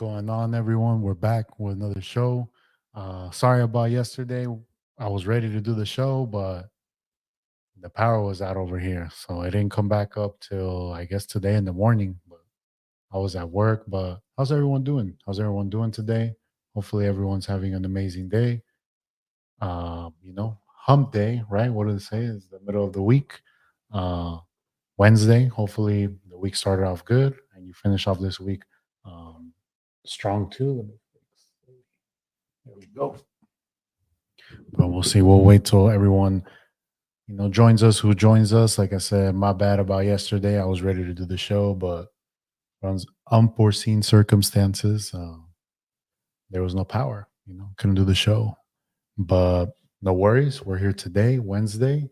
going on, everyone? We're back with another show. Sorry about yesterday. I was ready to do the show, but the power was out over here, so I didn't come back up till I guess today in the morning. But I was at work. But how's everyone doing? How's everyone doing today? Hopefully, everyone's having an amazing day. Hump day, right? What do they say? It's the middle of the week. Uh, Wednesday. Hopefully, the week started off good and you finish off this week um, strong too. Let me fix. There we go. But we'll see. We'll wait till everyone joins us. Who joins us? Like I said, my bad about yesterday. I was ready to do the show, but from unforeseen circumstances, there was no power. Couldn't do the show. But no worries. We're here today, Wednesday.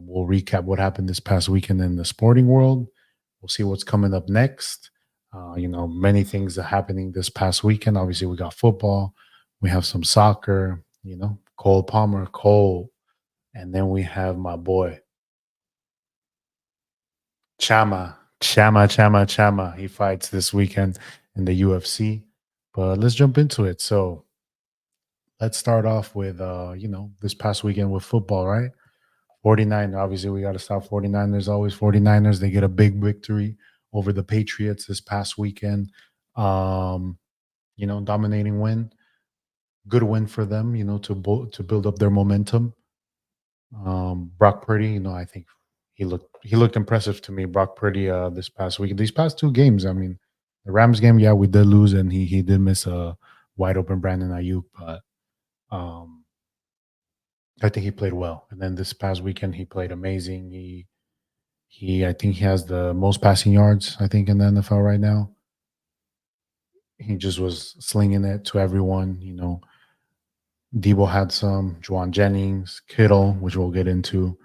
We'll recap what happened this past weekend in the sporting world. We'll see what's coming up next. Many things are happening this past weekend. Obviously, we got football. We have some soccer. Cole Palmer, Cole. And then we have my boy, Chama. He fights this weekend in the UFC. But let's jump into it. So let's start off with, this past weekend with football, right? 49, obviously, we got to stop 49ers. Always 49ers. They get a big victory over the Patriots this past weekend. Dominating win. Good win for them, to build up their momentum. Brock Purdy, I think he looked impressive to me. Brock Purdy this past week. These past two games, I mean, the Rams game, yeah, we did lose, and he did miss a wide open Brandon Ayuk, but I think he played well. And then this past weekend, he played amazing. I think he has the most passing yards, I think, in the NFL right now. He just was slinging it to everyone. Debo had some, Juwan Jennings, Kittle, which we'll get into.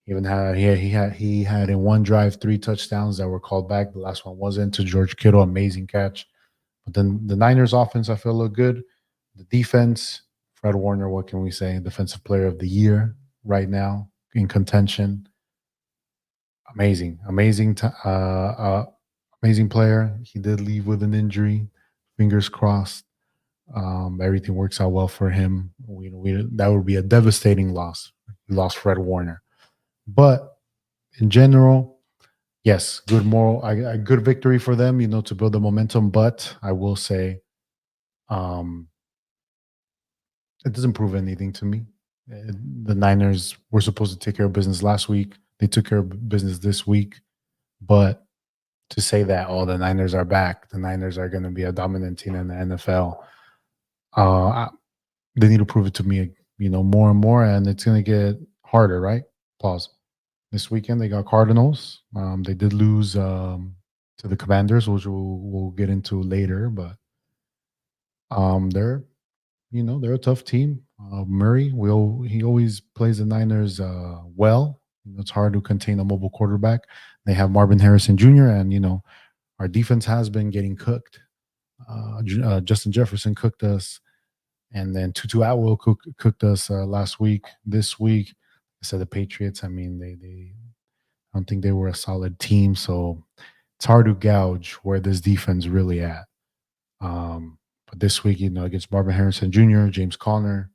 Even had he had in one drive 3 touchdowns that were called back. The last one wasn't, to George Kittle, amazing catch. But then the Niners offense, I feel, look good. The defense, Fred Warner, what can we say? Defensive player of the year right now in contention. Amazing player. He did leave with an injury. Fingers crossed. Everything works out well for him. That would be a devastating loss. We lost Fred Warner. But in general, yes, a good victory for them, to build the momentum. But I will say, it doesn't prove anything to me. The Niners were supposed to take care of business last week. They took care of business this week. But to say that, the Niners are back, the Niners are going to be a dominant team in the NFL, they need to prove it to me, more and more, and it's going to get harder, right? Pause. This weekend they got Cardinals. They did lose to the Commanders, which we'll get into later, but they're a tough team. Murray, he always plays the Niners well. It's hard to contain a mobile quarterback. They have Marvin Harrison Jr., and our defense has been getting cooked. Justin Jefferson cooked us, and then Tutu Atwell cooked us last week. This week, I said the Patriots. I mean, they I don't think they were a solid team, so it's hard to gauge where this defense really at. But this week, against Marvin Harrison Jr., James Conner,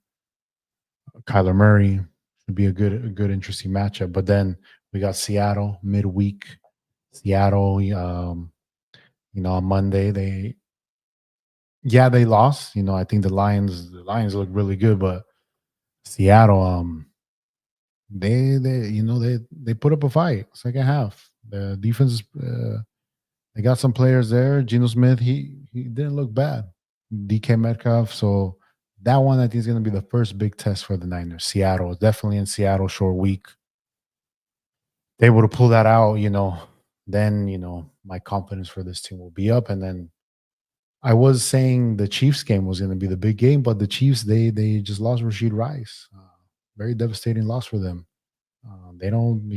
Kyler Murray, should be a good, interesting matchup. But then we got Seattle midweek. Seattle, on Monday they lost. I think the Lions look really good, but Seattle, they put up a fight second half. The defense, they got some players there. Geno Smith, he didn't look bad. DK Metcalf, so that one I think is going to be the first big test for the Niners. Seattle, definitely in Seattle, short week. They able to pull that out, then my confidence for this team will be up. And then I was saying the Chiefs game was going to be the big game, but the Chiefs, they just lost Rashid Rice. Very devastating loss for them. They don't,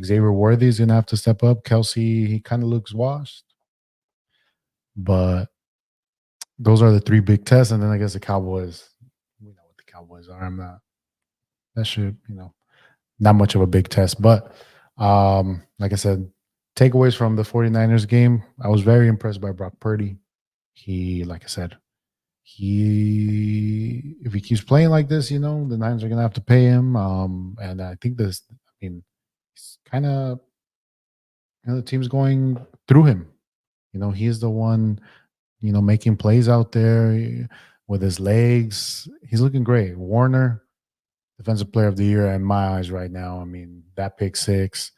Xavier Worthy is going to have to step up. Kelsey, he kind of looks washed. But those are the three big tests. And then I guess the Cowboys, we know what the Cowboys are. That should, not much of a big test. But like I said, takeaways from the 49ers game, I was very impressed by Brock Purdy. Like I said, if he keeps playing like this, the Niners are gonna have to pay him. And I think this, I mean, it's kind of the team's going through him. He's the one, making plays out there with his legs. He's looking great. Warner, defensive player of the year in my eyes right now. I mean, that pick six,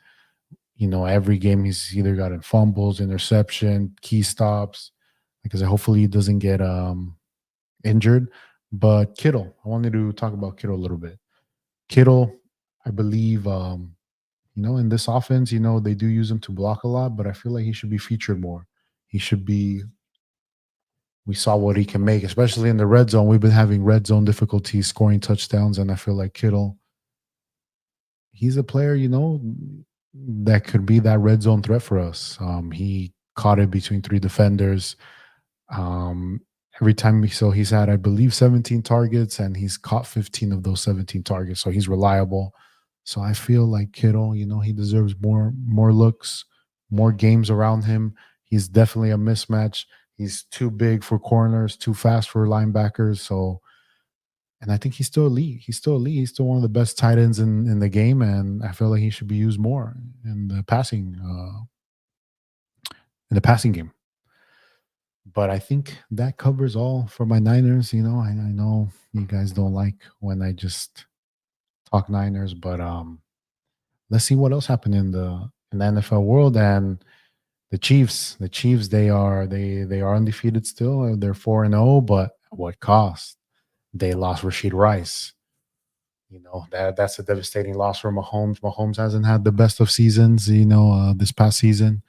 every game he's either gotten fumbles, interception, key stops. Because hopefully he doesn't get injured. But Kittle, I wanted to talk about Kittle a little bit. Kittle, I believe, in this offense, they do use him to block a lot, but I feel like he should be featured more. He should be. We saw what he can make, especially in the red zone. We've been having red zone difficulties scoring touchdowns, and I feel like Kittle, he's a player, that could be that red zone threat for us. He caught it between three defenders. Um, every time he's had, I believe, 17 targets, and he's caught 15 of those 17 targets. So he's reliable. So I feel like Kittle, he deserves more looks, more games around him. He's definitely a mismatch. He's too big for corners, too fast for linebackers. So, and I think he's still elite. He's still elite. He's still one of the best tight ends in the game, and I feel like he should be used more in the passing game. But I think that covers all for my Niners. I know you guys don't like when I just talk Niners, but let's see what else happened in the NFL world. And the Chiefs. The Chiefs, they are undefeated still. They're 4-0, but at what cost? They lost Rashid Rice. That's a devastating loss for Mahomes. Mahomes hasn't had the best of seasons, this past season.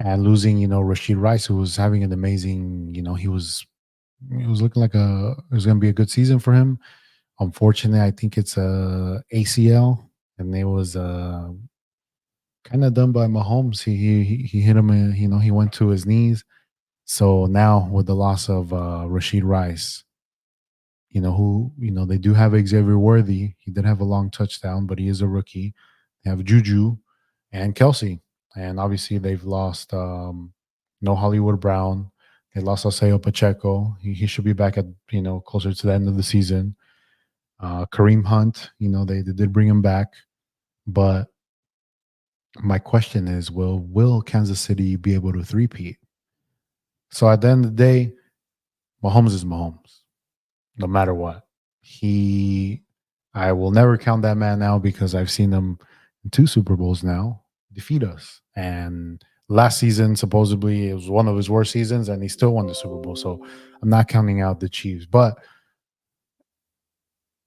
And losing, Rashid Rice, who was having an amazing, he was looking like it was going to be a good season for him. Unfortunately, I think it's a ACL, and it was kind of done by Mahomes. He hit him, he went to his knees. So now with the loss of Rashid Rice, they do have Xavier Worthy. He did have a long touchdown, but he is a rookie. They have Juju and Kelsey. And obviously they've lost no Hollywood Brown. They lost Oseo Pacheco. He should be back at, closer to the end of the season. Kareem Hunt, they did bring him back. But my question is, will Kansas City be able to three-peat? So at the end of the day, Mahomes is Mahomes, no matter what. I will never count that man out because I've seen him in 2 Super Bowls now defeat us. And last season, supposedly, it was one of his worst seasons, and he still won the Super Bowl. So I'm not counting out the Chiefs. But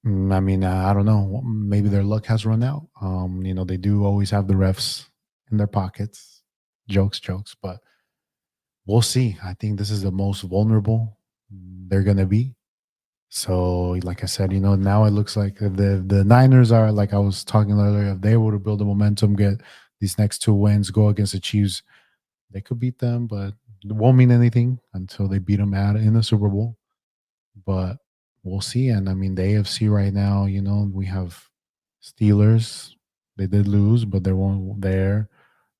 I mean, I don't know. Maybe their luck has run out. They do always have the refs in their pockets. Jokes. But we'll see. I think this is the most vulnerable they're going to be. So, like I said, now it looks like the Niners are, like I was talking earlier, if they were to build the momentum, get these next 2 wins, go against the Chiefs, they could beat them, but it won't mean anything until they beat them in the Super Bowl. But we'll see. And I mean, the AFC right now, we have Steelers. They did lose, but they won't there.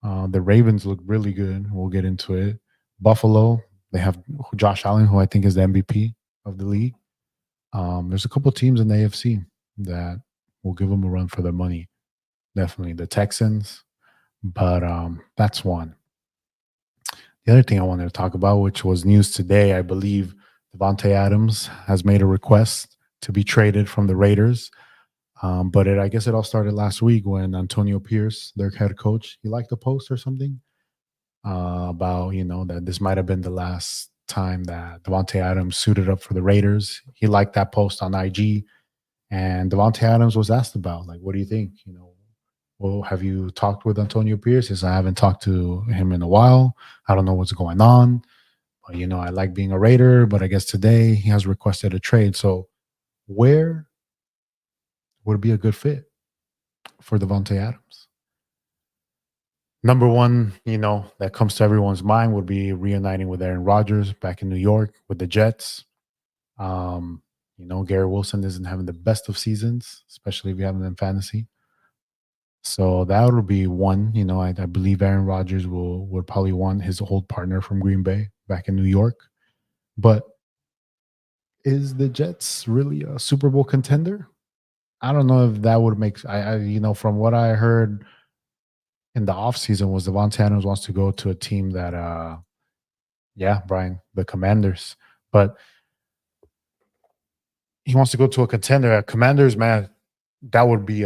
The Ravens look really good. We'll get into it. Buffalo, they have Josh Allen, who I think is the MVP of the league. There's a couple teams in the AFC that will give them a run for their money. Definitely the Texans, but that's one. The other thing I wanted to talk about, which was news today, I believe Devontae Adams has made a request to be traded from the Raiders. But I guess it all started last week when Antonio Pierce, their head coach, he liked a post or something about, that this might have been the last time that Devontae Adams suited up for the Raiders. He liked that post on IG, and Devontae Adams was asked about, like, what do you think? Well, have you talked with Antonio Pierce? He says, I haven't talked to him in a while. I don't know what's going on. But, I like being a Raider, but I guess today he has requested a trade. So where would be a good fit for Devontae Adams? Number one, that comes to everyone's mind would be reuniting with Aaron Rodgers back in New York with the Jets. Gary Wilson isn't having the best of seasons, especially if you have him in fantasy. So that would be one. I believe Aaron Rodgers would probably want his old partner from Green Bay back in New York. But is the Jets really a Super Bowl contender? I don't know if that would make from what I heard in the offseason was Devontae Adams wants to go to a team that yeah, Brian, the Commanders. But he wants to go to a contender at Commanders, man. That would be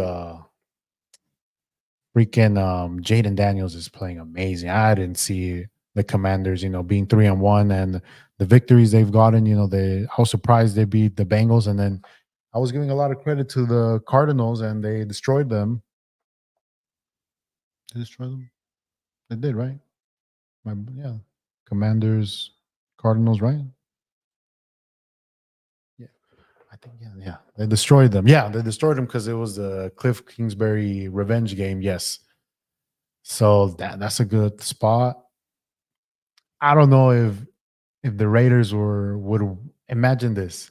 freaking Jaden Daniels is playing amazing. I didn't see the Commanders, being 3-1 and the victories they've gotten. I was surprised they beat the Bengals, and then I was giving a lot of credit to the Cardinals, and they destroyed them. They destroyed them. They did, right? Yeah, Commanders, Cardinals, right? Yeah, I think yeah. They destroyed them. Yeah, they destroyed them because it was the Cliff Kingsbury revenge game. Yes, so that's a good spot. I don't know if the Raiders would imagine this.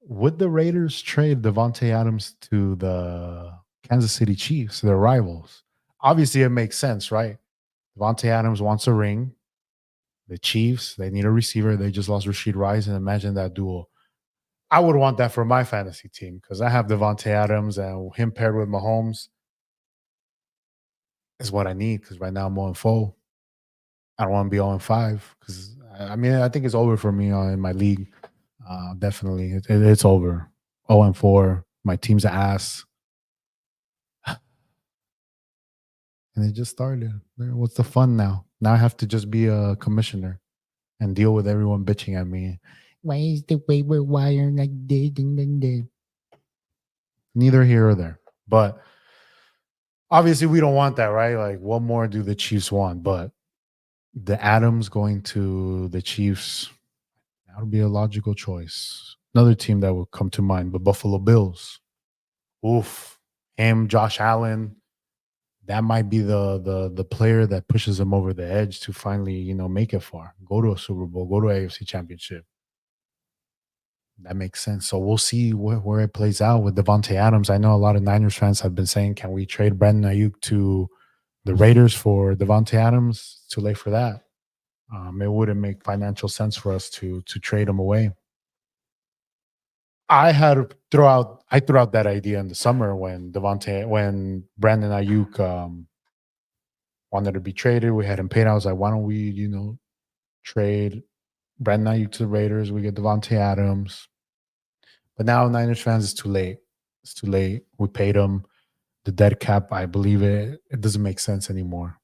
Would the Raiders trade Devontae Adams to the Kansas City Chiefs, their rivals? Obviously, it makes sense, right? Devontae Adams wants a ring. The Chiefs, they need a receiver. They just lost Rashid Rice, and imagine that duel. I would want that for my fantasy team because I have Devontae Adams, and him paired with Mahomes is what I need because right now I'm 0-4. I don't want to be 0-5 because I think it's over for me in my league. Definitely, it's over. 0-4. My team's ass, and it just started. What's the fun now? Now I have to just be a commissioner and deal with everyone bitching at me. Why is the waiver wire like this? Neither here or there. But obviously, we don't want that, right? Like, what more do the Chiefs want? But the Adams going to the Chiefs, that would be a logical choice. Another team that would come to mind, the Buffalo Bills. Oof. Him, Josh Allen. That might be the player that pushes them over the edge to finally, make it far. Go to a Super Bowl, go to a AFC championship. That makes sense. So we'll see where it plays out with Devontae Adams. I know a lot of Niners fans have been saying, can we trade Brandon Ayuk to the Raiders for Devontae Adams? It's too late for that. It wouldn't make financial sense for us to trade him away. I threw out that idea in the summer when Brandon Ayuk wanted to be traded. We had him paid. I was like, why don't we, trade Brandon Ayuk to the Raiders? We get Devontae Adams. But now Niners fans, it's too late. It's too late. We paid him the dead cap. I believe it doesn't make sense anymore.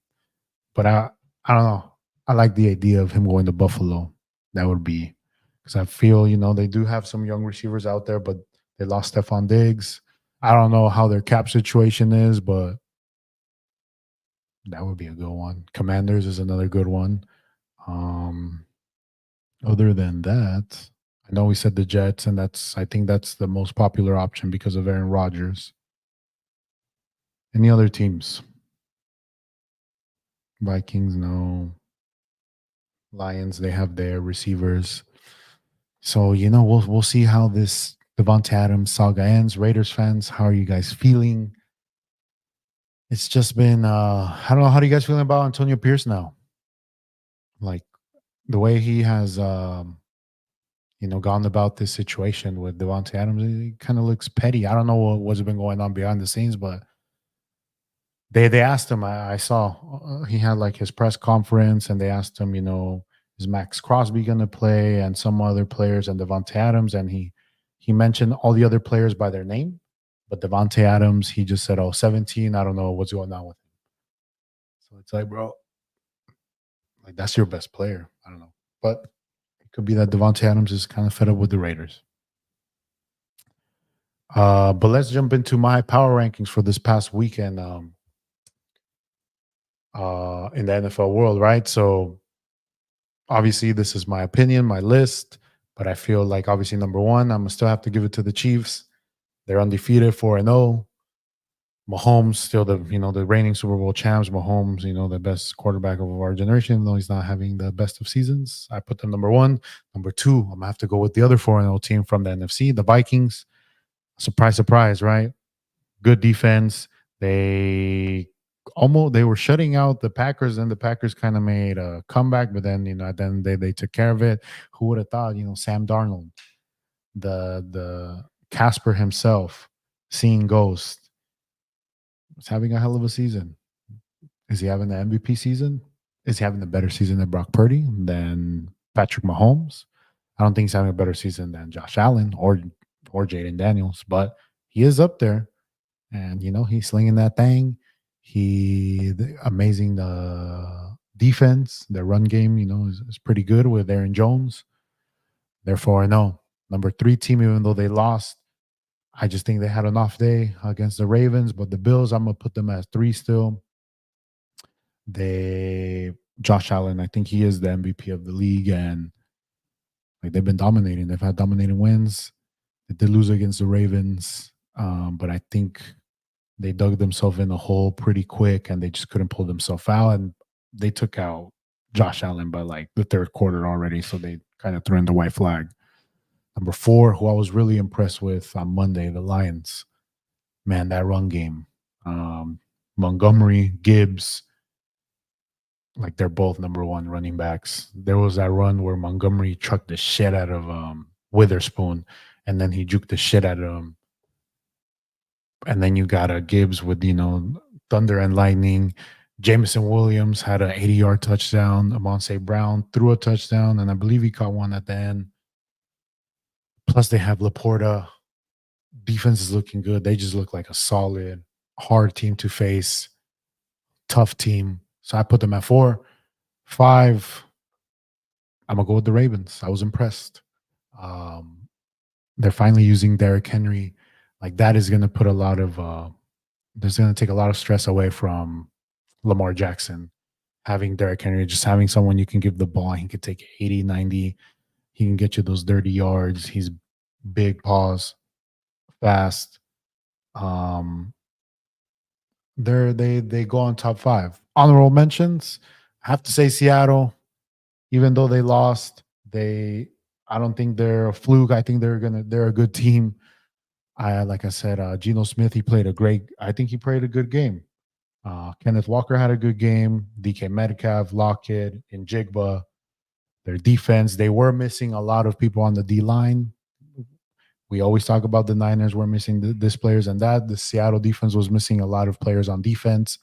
But I don't know. I like the idea of him going to Buffalo. That would be because I feel, they do have some young receivers out there, but they lost Stephon Diggs. I don't know how their cap situation is, but that would be a good one. Commanders is another good one. Other than that, I know we said the Jets, and I think that's the most popular option because of Aaron Rodgers. Any other teams? Vikings, no. Lions, they have their receivers. So, we'll see how this Devontae Adams saga ends. Raiders fans, how are you guys feeling? It's just been I don't know, how do you guys feeling about Antonio Pierce now? Like the way he has gone about this situation with Devontae Adams, he kind of looks petty. I don't know what's been going on behind the scenes, but they asked him. I saw he had like his press conference, and they asked him, is Max Crosby going to play and some other players and Devontae Adams, and he mentioned all the other players by their name, but Devontae Adams, he just said, 17. I don't know what's going on with him. So it's like, bro, like that's your best player. I don't know, but it could be that Devontae Adams is kind of fed up with the Raiders. But let's jump into my power rankings for this past weekend in the NFL world, right? So obviously this is my opinion, my list, but I feel like obviously number one, I'm gonna still have to give it to the Chiefs. They're undefeated 4-0. Mahomes still the reigning Super Bowl champs. Mahomes, the best quarterback of our generation, even though he's not having the best of seasons. I put them number one. Number two, I'm gonna have to go with the other 4-0 team from the NFC, the Vikings. Surprise, surprise, right? Good defense. They almost they were shutting out the Packers, and the Packers kind of made a comeback, but then then they took care of it. Who would have thought? Sam Darnold, the Casper himself, seeing ghost, is having a hell of a season. Is he having the MVP season? Is he having a better season than Brock Purdy, than Patrick Mahomes? I don't think he's having a better season than Josh Allen or Jaden Daniels, but he is up there, and he's slinging that thing. Amazing the defense, the run game, is pretty good with Aaron Jones. Therefore, I know number 3 team, even though they lost, I just think they had an off day against the Ravens. But the Bills, I'm gonna put them as 3 still. They Josh Allen, I think he is the MVP of the league, and like they've been dominating. They've had dominating wins. They did lose against the Ravens, but I think they dug themselves in a hole pretty quick, and they just couldn't pull themselves out. And they took out Josh Allen by like the third quarter already, so they kind of threw in the white flag. Number 4, who I was really impressed with on Monday, the Lions. Man, that run game. Montgomery, Gibbs, like they're both number 1 running backs. There was that run where Montgomery trucked the shit out of Witherspoon, and then he juked the shit out of him. And then you got a Gibbs with thunder and lightning. Jameson Williams had an 80-yard touchdown. Amon-Ra Brown threw a touchdown, and I believe he caught one at the end. Plus, they have Laporta. Defense is looking good. They just look like a solid, hard team to face, tough team. So I put them at 4. 5, I'm going to go with the Ravens. I was impressed. They're finally using Derrick Henry. Like that is going to put a lot of there's going to take a lot of stress away from Lamar Jackson. Having Derrick Henry, just having someone you can give the ball, he can take 80, 90. He can get you those 30 yards. He's big paws, fast. They go on top 5. Honorable mentions, I have to say Seattle. Even though they lost, I don't think they're a fluke. I think they're a good team. Like I said, Geno Smith, I think he played a good game. Kenneth Walker had a good game. DK Metcalf, Lockett, and Jigba. Their defense, they were missing a lot of people on the D line. We always talk about the Niners were missing this players and that. The Seattle defense was missing a lot of players on defense.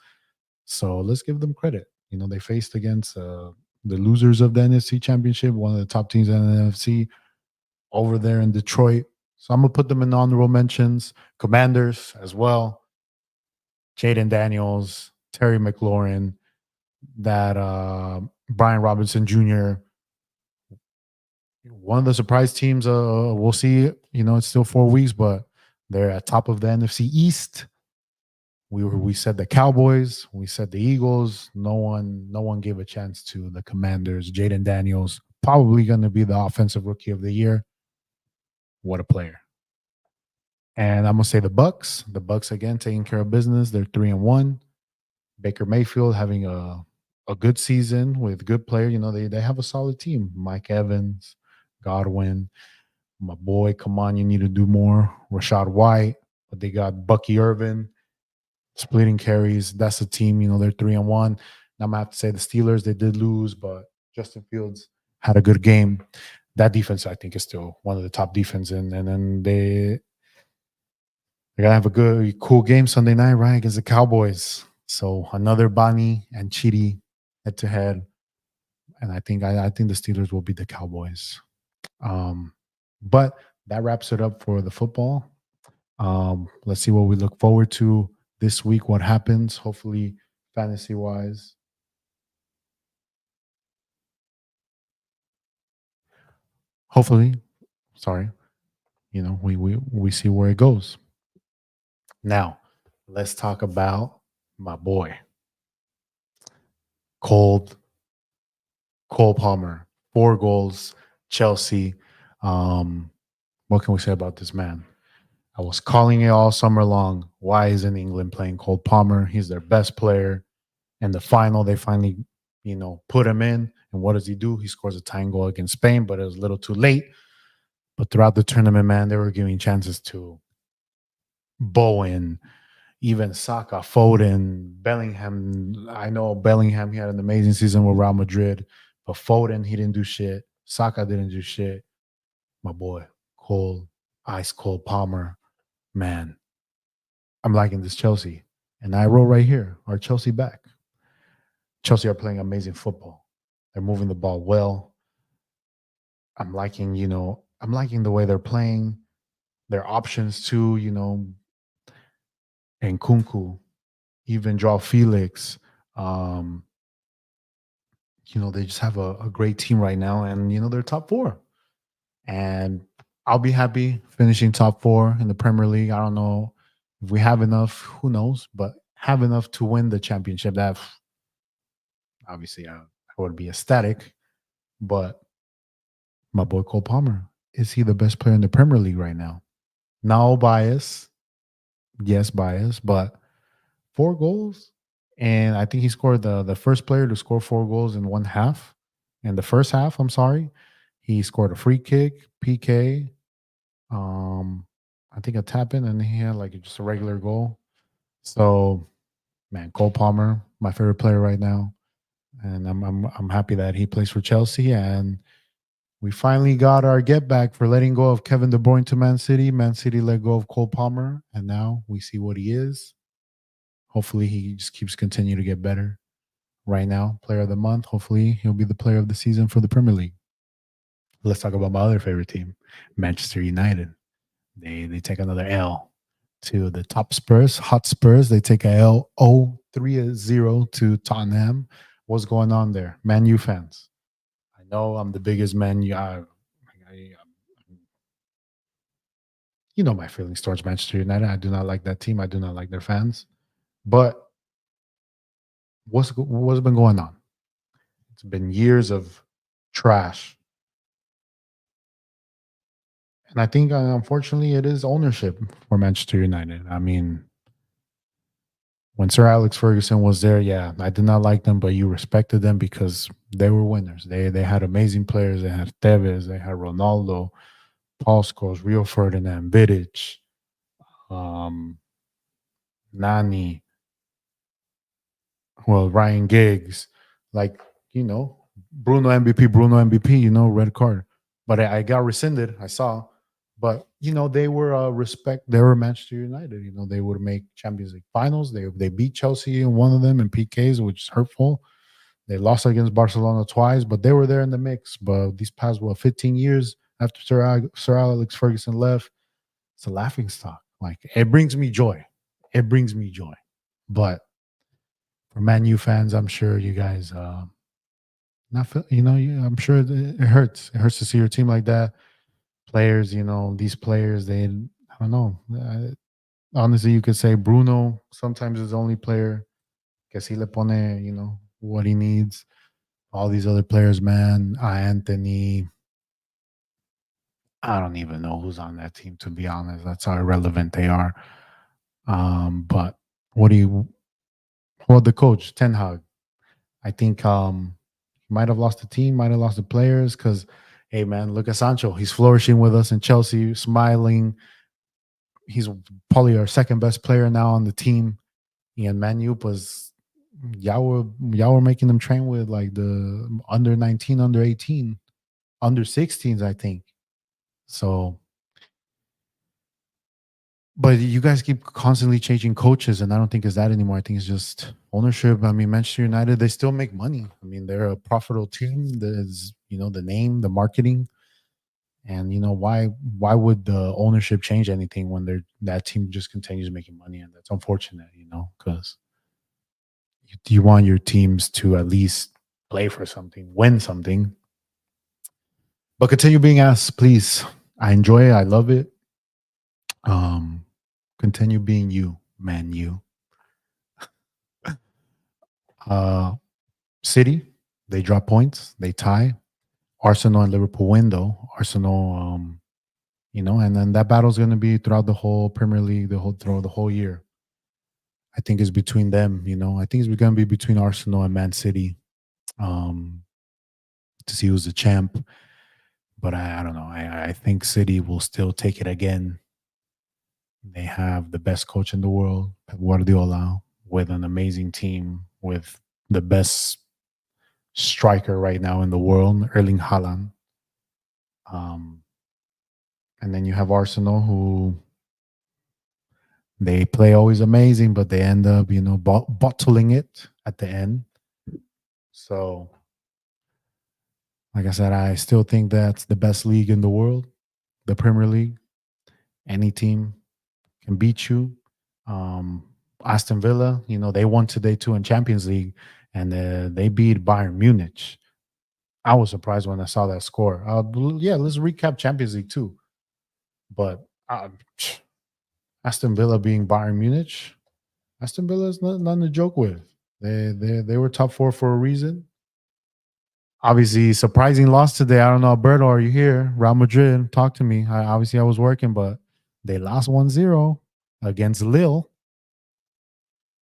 So let's give them credit. They faced against the losers of the NFC Championship, one of the top teams in the NFC over there in Detroit. So I'm going to put them in honorable mentions. Commanders as well. Jaden Daniels, Terry McLaurin, that Brian Robinson Jr., one of the surprise teams. We'll see. It's still 4 weeks, but they're at top of the NFC East. We said the Cowboys, we said the Eagles. No one gave a chance to the Commanders. Jaden Daniels, probably going to be the offensive rookie of the year. What a player. And I'm gonna say the Bucks. The Bucks again taking care of business. They're 3-1. Baker Mayfield having a good season with good player. They have a solid team. Mike Evans, Godwin, my boy. Come on, you need to do more. Rashad White, but they got Bucky Irvin splitting carries. That's a team. They're 3-1. Now I'm gonna have to say the Steelers. They did lose, but Justin Fields had a good game. That defense, I think, is still one of the top defenses, and then they're gonna have a good, cool game Sunday night, right, against the Cowboys. So another Bonnie and Chidi head to head, and I think the Steelers will beat the Cowboys. But that wraps it up for the football. Let's see what we look forward to this week. What happens? Hopefully, fantasy wise. Hopefully, sorry. We see where it goes. Now, let's talk about my boy, Cole Palmer. 4 goals, Chelsea. What can we say about this man? I was calling it all summer long. Why isn't England playing Cole Palmer? He's their best player. In the final, they finally, put him in. And what does he do? He scores a tying goal against Spain, but it was a little too late. But throughout the tournament, man, they were giving chances to Bowen, even Saka, Foden, Bellingham. I know Bellingham, he had an amazing season with Real Madrid, but Foden, he didn't do shit. Saka didn't do shit. My boy, Cole, Ice Cold Palmer, man, I'm liking this Chelsea. And I wrote right here, are Chelsea back? Chelsea are playing amazing football. They're moving the ball well. I'm liking the way they're playing. Their options too, and Kunku, even Joao Felix. Um, they just have a great team right now, and they're top four. And I'll be happy finishing top four in the Premier League. I don't know if we have enough, who knows, but have enough to win the championship. That obviously I would be ecstatic. But my boy Cole Palmer, is he the best player in the Premier League right now? No bias. Yes, bias, but 4 goals. And I think he scored the first player to score 4 goals in one half. In the first half, I'm sorry. He scored a free kick, PK, um, I think a tap in, and he had like just a regular goal. So, man, Cole Palmer, my favorite player right now. And I'm happy that he plays for Chelsea. And we finally got our get back for letting go of Kevin De Bruyne to Man City. Man City let go of Cole Palmer, and now we see what he is. Hopefully, he just keeps continuing to get better. Right now, player of the month. Hopefully, he'll be the player of the season for the Premier League. Let's talk about my other favorite team, Manchester United. They take another L to the top Spurs, hot Spurs. They take a L 3-0 to Tottenham. What's going on there? Man U fans. I know I'm the biggest Man U. You know my feelings towards Manchester United. I do not like that team. I do not like their fans. But what's been going on? It's been years of trash. And I think, unfortunately, it is ownership for Manchester United. I mean, when Sir Alex Ferguson was there, yeah, I did not like them, but you respected them because they were winners. They had amazing players. They had Tevez, they had Ronaldo, Paul Scholes, Rio Ferdinand, Vidic, um, Nani, well, Ryan Giggs, like, Bruno MVP, red card. But I got rescinded, I saw. But, they were they were Manchester United. They would make Champions League finals. They beat Chelsea in one of them in PKs, which is hurtful. They lost against Barcelona twice, but they were there in the mix. But these past, 15 years after Sir Alex Ferguson left, it's a laughing stock. Like, it brings me joy. It brings me joy. But for Man U fans, I'm sure you guys not feel, I'm sure it hurts. It hurts to see your team like that. Players, these players, I don't know. Honestly, you could say Bruno sometimes is the only player que si le pone, what he needs. All these other players, man, Anthony, I don't even know who's on that team, to be honest. That's how irrelevant they are. But what do you, well, the coach, Ten Hag, I think he might have lost the team, might have lost the players because, hey, man, look at Sancho. He's flourishing with us in Chelsea, smiling. He's probably our second best player now on the team. And Manu was, y'all were making them train with like the under 19, under 18, under 16s, I think. So, but you guys keep constantly changing coaches, and I don't think it's that anymore. I think it's just ownership. I mean, Manchester United, they still make money. I mean, they're a profitable team. There's, the name, the marketing, and why would the ownership change anything when that team just continues making money? And that's unfortunate, because you want your teams to at least play for something, win something. But continue being ass, please. I enjoy it. I love it. Continue being you, man. You. Uh, City, they drop points. They tie. Arsenal and Liverpool win though. Arsenal, and then that battle's going to be throughout the whole Premier League, throughout the whole year. I think it's between them. I think it's going to be between Arsenal and Man City, to see who's the champ. But I don't know. I think City will still take it again. They have the best coach in the world, Pep Guardiola, with an amazing team, with the best striker right now in the world, Erling Haaland. Um, and then you have Arsenal, who they play always amazing, but they end up, bottling it at the end. So, like I said, I still think that's the best league in the world, the Premier League. Any team can beat you. Um, Aston Villa, they won today too in Champions League, and they beat Bayern Munich. I was surprised when I saw that score. Yeah, let's recap Champions League too. But Aston Villa being Bayern Munich, Aston Villa is nothing to joke with. They were top four for a reason. Obviously, surprising loss today. I don't know, Alberto, are you here? Real Madrid, talk to me. Obviously, I was working, but they lost 1-0 against Lille.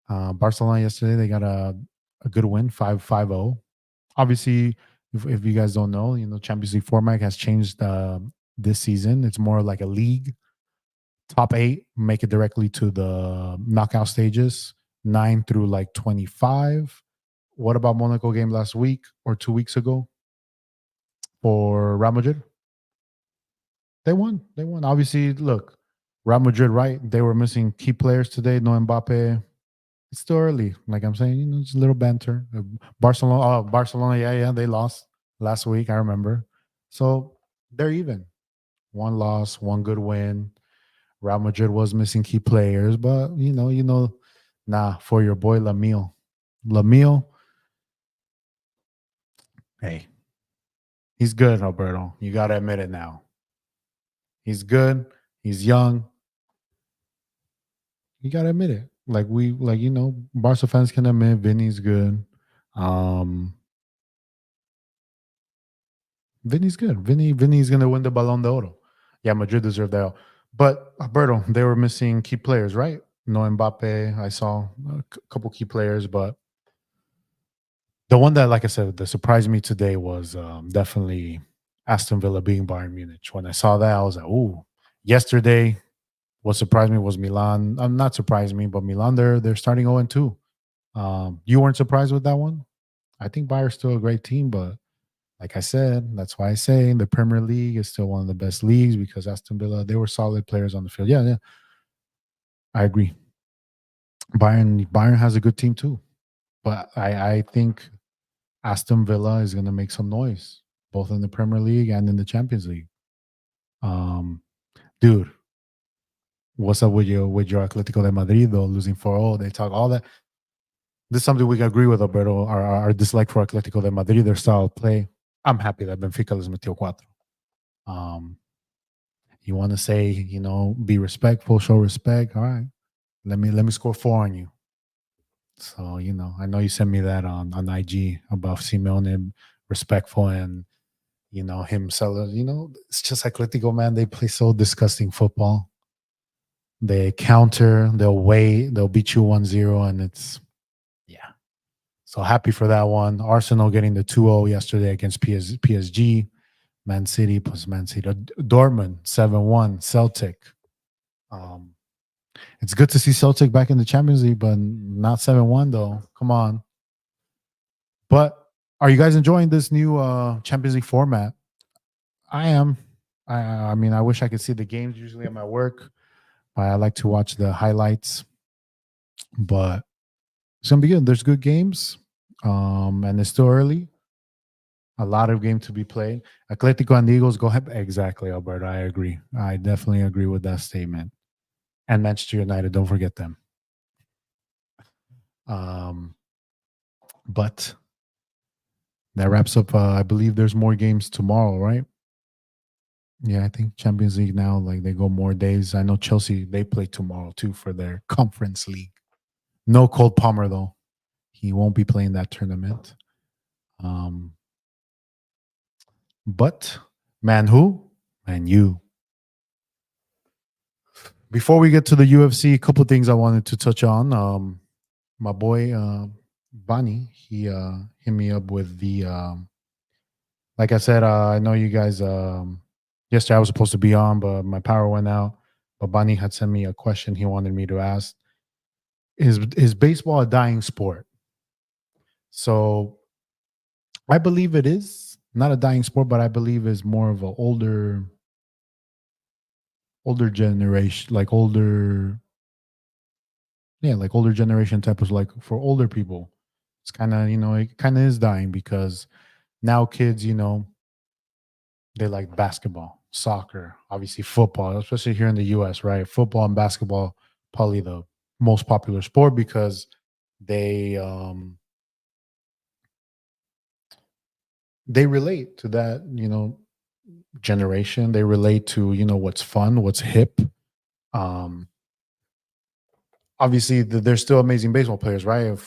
Barcelona yesterday, they got a good win, 5-0. Obviously, if you guys don't know, Champions League format has changed this season. It's more like a league. Top 8 make it directly to the knockout stages, 9 through like 25. What about Monaco game last week or 2 weeks ago for Real Madrid? They won. They won. Obviously, look, Real Madrid, right? They were missing key players today. No Mbappe. It's still early. Like I'm saying, it's a little banter. Barcelona, yeah, they lost last week. I remember. So they're even. One loss, one good win. Real Madrid was missing key players, but nah, for your boy Lamille, hey, he's good, Alberto. You gotta admit it now. He's good. He's young. You gotta admit it. Barca fans can admit Vinny's good. Um, Vinny's good. Vinny's gonna win the Ballon d'Oro. Yeah, Madrid deserved that. But Alberto, they were missing key players, right? No Mbappe. I saw a couple key players, but the one that, like I said, that surprised me today was definitely Aston Villa being Bayern Munich. When I saw that, I was like, "Ooh!" Yesterday, what surprised me was Milan. Not surprised me, but Milan, they're starting 0-2. You weren't surprised with that one? I think Bayern's still a great team, but like I said, that's why I say the Premier League is still one of the best leagues because Aston Villa, they were solid players on the field. Yeah, I agree. Bayern has a good team too, but I think Aston Villa is going to make some noise, both in the Premier League and in the Champions League. Um, Dude, what's up with your Atletico de Madrid though, losing 4-0? They talk all that. This is something we can agree with, Alberto. Our dislike for Atletico de Madrid, their style of play. I'm happy that Benfica les metió cuatro. Um, you want to say, be respectful, show respect. All right, let me score 4 on you. So I know you sent me that on IG about Simeone respectful and him selling. It's just Atletico, man. They play so disgusting football. They counter, they'll wait, they'll beat you 1-0, and it's yeah. So happy for that one. Arsenal getting the 2-0 yesterday against PSG. Man City plus Man City. Dortmund 7-1. Celtic. Um, it's good to see Celtic back in the Champions League, but not 7-1 though. Come on. But are you guys enjoying this new Champions League format? I am. I mean, I wish I could see the games usually at my work, but I like to watch the highlights. But it's gonna be good. There's good games, and it's still early. A lot of game to be played. Atletico and the Eagles go ahead. Exactly, Alberto. I agree. I definitely agree with that statement. And Manchester United, don't forget them. Um, but that wraps up. I believe there's more games tomorrow, right? Yeah, I think Champions League now, like they go more days. I know Chelsea, they play tomorrow too for their Conference League. No Cole Palmer though. He won't be playing that tournament. Um, but man, who? Man, you. Before we get to the UFC, a couple of things I wanted to touch on. My boy Bonnie, he hit me up with the like I said, I know you guys yesterday I was supposed to be on, but my power went out. Babani had sent me a question he wanted me to ask. Is baseball a dying sport? So I believe it is not a dying sport, but I believe is more of a older generation, like older, yeah, like older generation type of, like for older people. It's kind of, it kind of is dying because now kids, they like basketball, soccer, obviously football, especially here in the US, right? Football and basketball probably the most popular sport because they they relate to that, generation. They relate to, what's fun, what's hip. Um Obviously there's still amazing baseball players, right?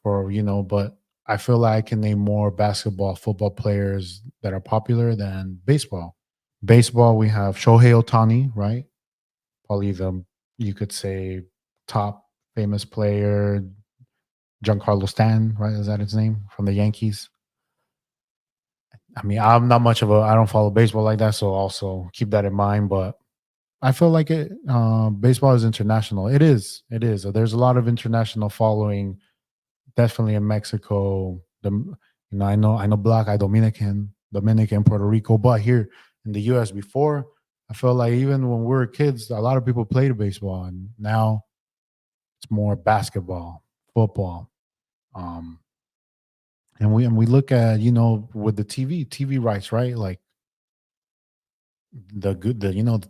For but I feel like I can name more basketball, football players that are popular than baseball. Baseball, we have Shohei Otani, right? Probably the, you could say, top famous player, Giancarlo Stan, right? Is that his name, from the Yankees? I mean, I'm not much of a, I don't follow baseball like that, so also keep that in mind. But I feel like it. Baseball is international. It is. There's a lot of international following, definitely in Mexico. I know Black Eye Dominican, Puerto Rico, but here in the U.S. before, I felt like even when we were kids, a lot of people played baseball, and now it's more basketball, football, um, and we look at, with the TV rights, right? Like the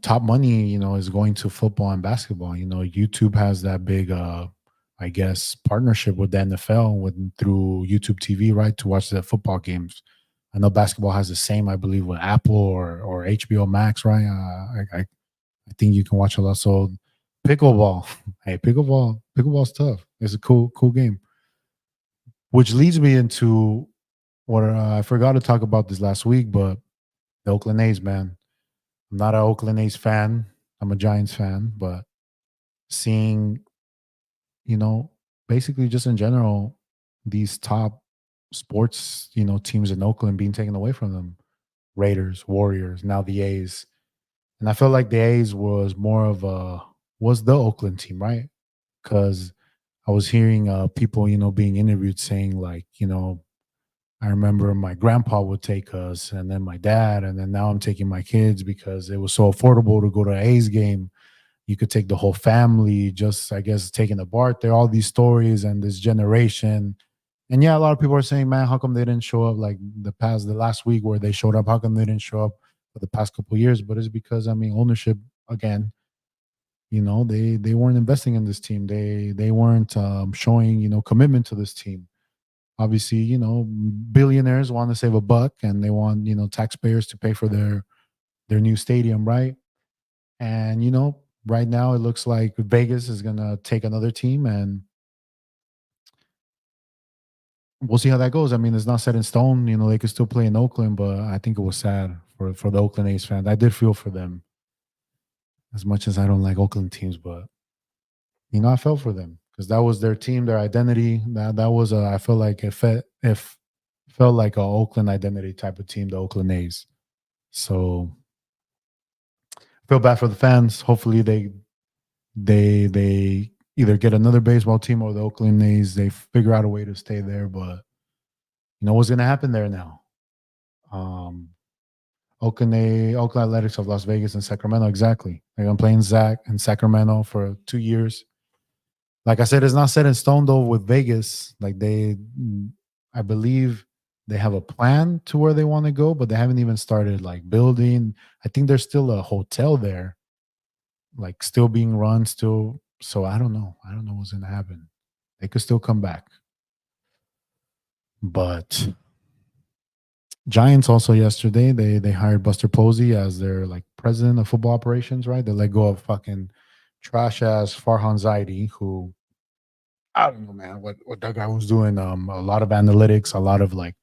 top money, is going to football and basketball. YouTube has that big, I guess, partnership with the NFL with through YouTube TV, right, to watch the football games. I know basketball has the same, I believe, with Apple or HBO Max, right? I think you can watch a lot. So pickleball, hey, pickleball's tough. It's a cool game, which leads me into what, I forgot to talk about this last week, but the Oakland A's, man. I'm not an Oakland A's fan. I'm a Giants fan, but seeing, you know, basically just in general, these top sports, teams in Oakland being taken away from them. Raiders, Warriors, now the A's. And I felt like the A's was the Oakland team, right? Because I was hearing people, being interviewed saying like, I remember my grandpa would take us, and then my dad, and then now I'm taking my kids because it was so affordable to go to an A's game. You could take the whole family, just I guess taking a BART there, all these stories and this generation. And yeah, a lot of people are saying, man, how come they didn't show up like the last week where they showed up? How come they didn't show up for the past couple of years? But it's because, I mean, ownership again, they weren't investing in this team. They weren't showing, commitment to this team. Obviously, billionaires want to save a buck, and they want, taxpayers to pay for their new stadium, right? And right now it looks like Vegas is gonna take another team, and we'll see how that goes. I mean, it's not set in stone. They could still play in Oakland, but I think it was sad for the Oakland A's fans. I did feel for them, as much as I don't like Oakland teams, but I felt for them because that was their team, their identity. That was I feel like if felt like a Oakland identity type of team, the Oakland A's. So I feel bad for the fans. Hopefully they either get another baseball team, or the Oakland A's, they figure out a way to stay there. But you know what's going to happen there now? Um, Oakland Athletics of Las Vegas and Sacramento. Exactly. They're going to play in Sacramento for 2 years. Like I said, it's not set in stone though with Vegas. Like I believe they have a plan to where they want to go, but they haven't even started like building. I think there's still a hotel there, like still being run still. So I don't know. I don't know what's going to happen. They could still come back. But Giants also yesterday, they hired Buster Posey as their like president of football operations, right? They let go of fucking trash ass Farhan Zaidi, who I don't know, man, what that guy was doing. A lot of analytics, a lot of like,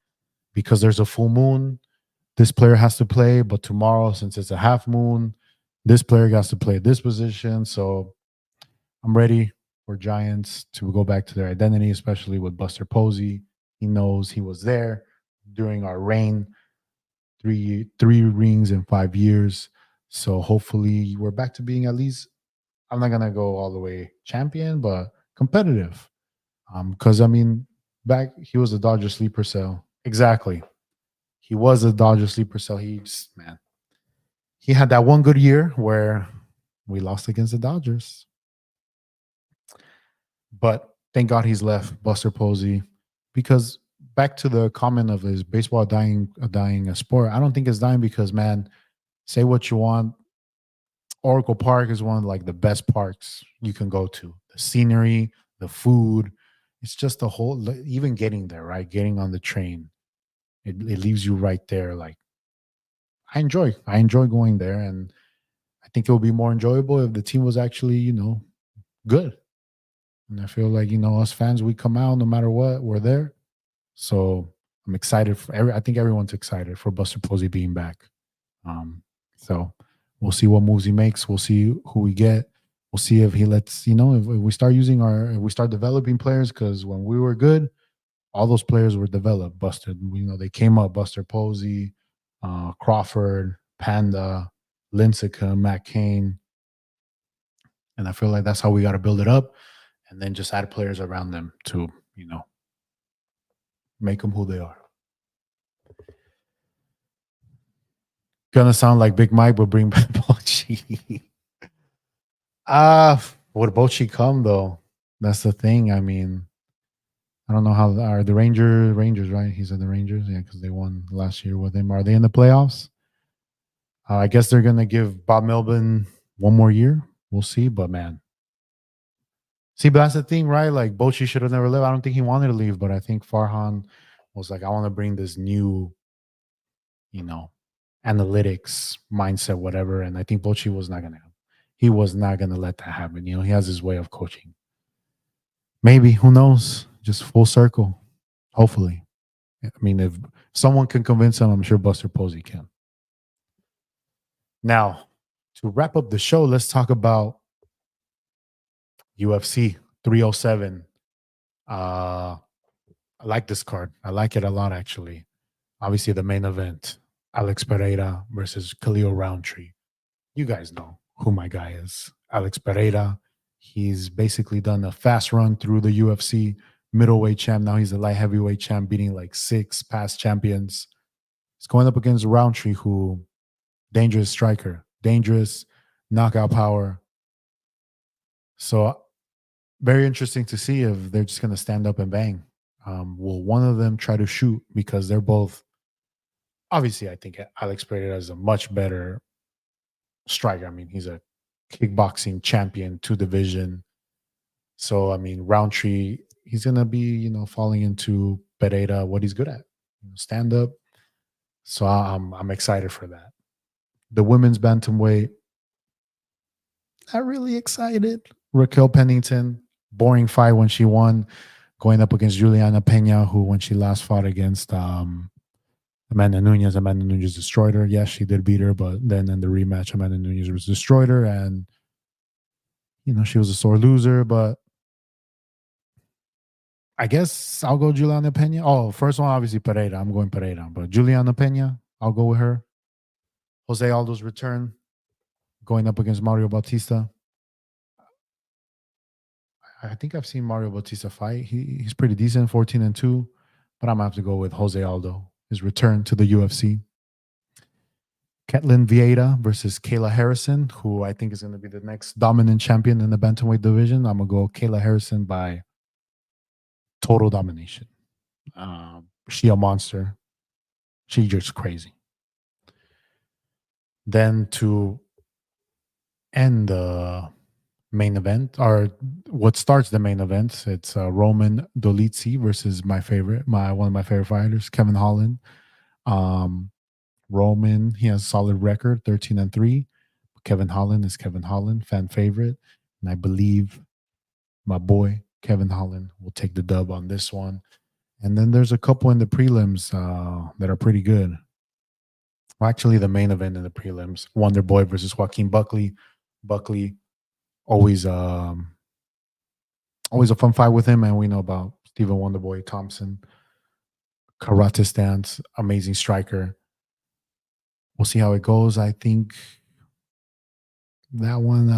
because there's a full moon, this player has to play, but tomorrow, since it's a half moon, this player has to play this position. So I'm ready for Giants to go back to their identity, especially with Buster Posey. He knows he was there during our reign, three rings in 5 years. So hopefully we're back to being at least I'm not gonna go all the way champion, but competitive. Because I mean, back he was a Dodger sleeper cell. Exactly, he was a Dodger sleeper cell. He's man, he had that one good year where we lost against the Dodgers, but thank God he's left. Buster Posey, because back to the comment of his baseball dying, a dying a sport. I don't think it's dying because man, say what you want. Oracle Park is one of like the best parks you can go to. The scenery, the food, it's just the whole. Even getting there, right? Getting on the train, it leaves you right there. Like I enjoy going there, and I think it would be more enjoyable if the team was actually, good. And I feel like us fans, we come out no matter what, we're there. So I'm excited for I think everyone's excited for Buster Posey being back. Um, so we'll see what moves he makes. We'll see who we get. We'll see if he lets, if we start if we start developing players, because when we were good, all those players were developed. They came up, Buster Posey, Crawford, Panda, Lincecum, Matt Cain. And I feel like that's how we got to build it up, and then just add players around them to, make them who they are. Gonna sound like Big Mike, but bring back Bochy. Would Bochy come though? That's the thing. I mean, I don't know how are the Rangers, right? He's in the Rangers, yeah, because they won last year with him. Are they in the playoffs? I guess they're gonna give Bob Melvin one more year. We'll see, but man, see, but that's the thing, right? Like Bochy should have never left. I don't think he wanted to leave, but I think Farhan was like, I want to bring this new, you know, analytics mindset, whatever. And I think Bochy was not gonna. He was not gonna let that happen. He has his way of coaching. Maybe, who knows? Just full circle. Hopefully. I mean, if someone can convince him, I'm sure Buster Posey can. Now, to wrap up the show, let's talk about UFC 307. I like this card. I like it a lot, actually. Obviously, the main event, Alex Pereira versus Khalil Roundtree. You guys know who my guy is. Alex Pereira. He's basically done a fast run through the UFC middleweight champ. Now he's a light heavyweight champ, beating like 6 past champions. He's going up against Roundtree, who dangerous striker, dangerous knockout power. So very interesting to see if they're just going to stand up and bang. Will one of them try to shoot, because they're both obviously, I think Alex Pereira is a much better striker. I mean, he's a kickboxing champion, 2 division. So I mean, Roundtree, he's gonna be, falling into Pereira, what he's good at, stand up. So I'm excited for that. The women's bantamweight, not really excited. Raquel Pennington, boring fight when she won, going up against Juliana Pena, who when she last fought against Amanda Nunes destroyed her. Yes, she did beat her, but then in the rematch, Amanda Nunes was destroyed her, and she was a sore loser. But I guess I'll go Juliana Pena. Oh, first one, obviously Pereira. I'm going Pereira, but Juliana Pena, I'll go with her. Jose Aldo's return, going up against Mario Bautista. I think I've seen Mario Bautista fight. He's pretty decent, 14-2, but I'm gonna have to go with Jose Aldo. His return to the UFC. Ketlin Vieira versus Kayla Harrison, who I think is going to be the next dominant champion in the bantamweight division. I'm going to go Kayla Harrison by total domination. She a monster. She just crazy. Then to end the main event, or what starts the main event, it's Roman Dolidze versus one of my favorite fighters, Kevin Holland. Roman, he has a solid record, 13-3. Kevin Holland is Kevin Holland, fan favorite. And I believe my boy, Kevin Holland, will take the dub on this one. And then there's a couple in the prelims that are pretty good. Well, actually, the main event in the prelims, Wonder Boy versus Joaquin Buckley. Buckley, always a fun fight with him. And we know about Stephen Wonderboy Thompson. Karate stance, amazing striker. We'll see how it goes. I think that one,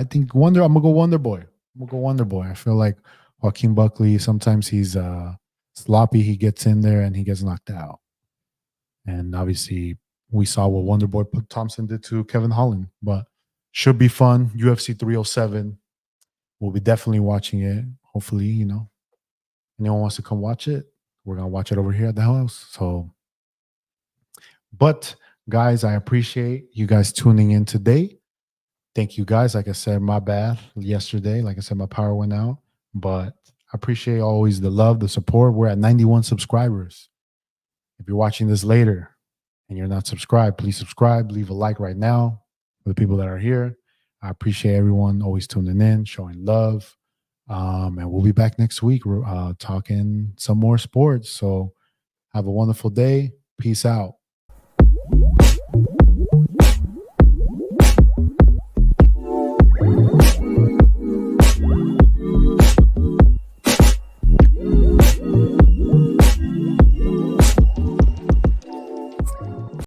I think Wonder. I'm gonna go Wonder Boy. I'm gonna go Wonder Boy. I feel like Joaquin Buckley. Sometimes he's sloppy. He gets in there and he gets knocked out. And obviously, we saw what Wonder Boy Thompson did to Kevin Holland. But should be fun. UFC 307. We'll be definitely watching it. Hopefully, anyone wants to come watch it, we're gonna watch it over here at the house. So, but guys, I appreciate you guys tuning in today. Thank you guys. Like I said, my bad yesterday. Like I said, my power went out, but I appreciate always the love, the support. We're at 91 subscribers. If you're watching this later and you're not subscribed, please subscribe. Leave a like right now for the people that are here. I appreciate everyone always tuning in, showing love. And we'll be back next week talking some more sports. So have a wonderful day. Peace out.